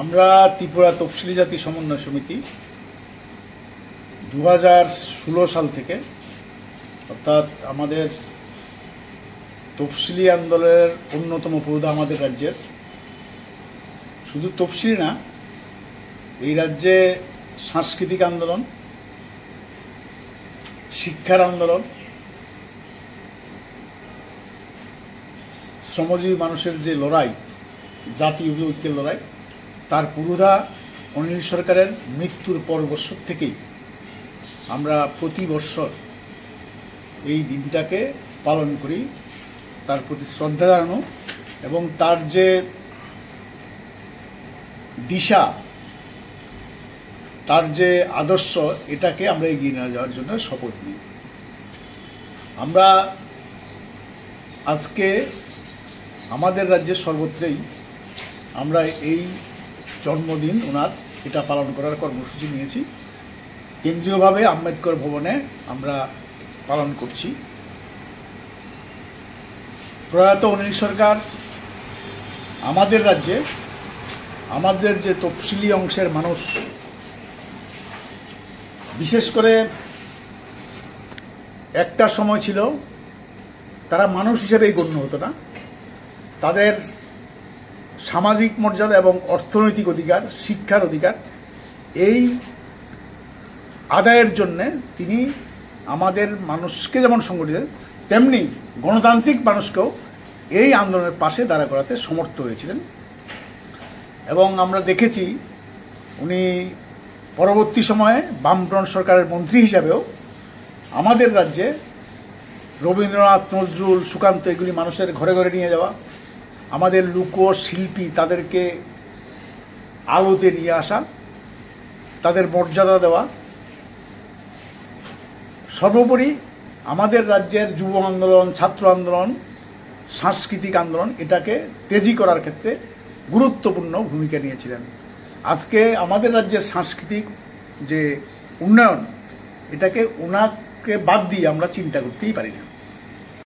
আমরা ত্রিপুরা তফসিলি জাতি সমন্বয় সমিতি 2016 সাল থেকে, অর্থাৎ আমাদের তফসিলি আন্দোলনের অন্যতম পুরোধা আমাদের রাজ্যের, শুধু তফসিলি না, এই রাজ্যে সাংস্কৃতিক আন্দোলন, শিক্ষার আন্দোলন, শ্রমজীবী মানুষের যে লড়াই, জাতীয় ঐক্যের লড়াই, তার পুরোধা অনিল সরকারের মৃত্যুর পর বছর থেকেই আমরা প্রতি বৎসর এই দিনটাকে পালন করি, তার প্রতি শ্রদ্ধা জানানো এবং তার যে দিশা, তার যে আদর্শ, এটাকে আমরা এগিয়ে নিয়ে যাওয়ার জন্য শপথ নিই। আমরা আজকে আমাদের রাজ্যের সর্বত্রই আমরা এই জন্মদিন ওনার এটা পালন করার কর্মসূচি নিয়েছি। কেন্দ্রীয়ভাবে আম্বেদকর ভবনে আমরা পালন করছি। প্রয়াত অনিল সরকার আমাদের রাজ্যে, আমাদের যে তফসিলি অংশের মানুষ, বিশেষ করে একটা সময় ছিল তারা মানুষ হিসেবেই গণ্য হতো না, তাদের সামাজিক মর্যাদা এবং অর্থনৈতিক অধিকার, শিক্ষার অধিকার, এই আদায়ের জন্যে তিনি আমাদের মানুষকে যেমন সংগঠিত, তেমনি গণতান্ত্রিক মানুষকেও এই আন্দোলনের পাশে দাঁড়া করাতে সমর্থ হয়েছিলেন। এবং আমরা দেখেছি উনি পরবর্তী সময়ে বামফ্রন্ট সরকারের মন্ত্রী হিসাবেও আমাদের রাজ্যে রবীন্দ্রনাথ, নজরুল, সুকান্ত, এগুলি মানুষের ঘরে ঘরে নিয়ে যাওয়া, আমাদের লোকশিল্পী তাদেরকে আলোতে নিয়ে আসা, তাদের মর্যাদা দেওয়া, সর্বোপরি আমাদের রাজ্যের যুব আন্দোলন, ছাত্র আন্দোলন, সাংস্কৃতিক আন্দোলন, এটাকে তেজি করার ক্ষেত্রে গুরুত্বপূর্ণ ভূমিকা নিয়েছিলেন। আজকে আমাদের রাজ্যের সাংস্কৃতিক যে উন্নয়ন, এটাকে ওনাকে বাদ দিয়ে আমরা চিন্তা করতেই পারি না।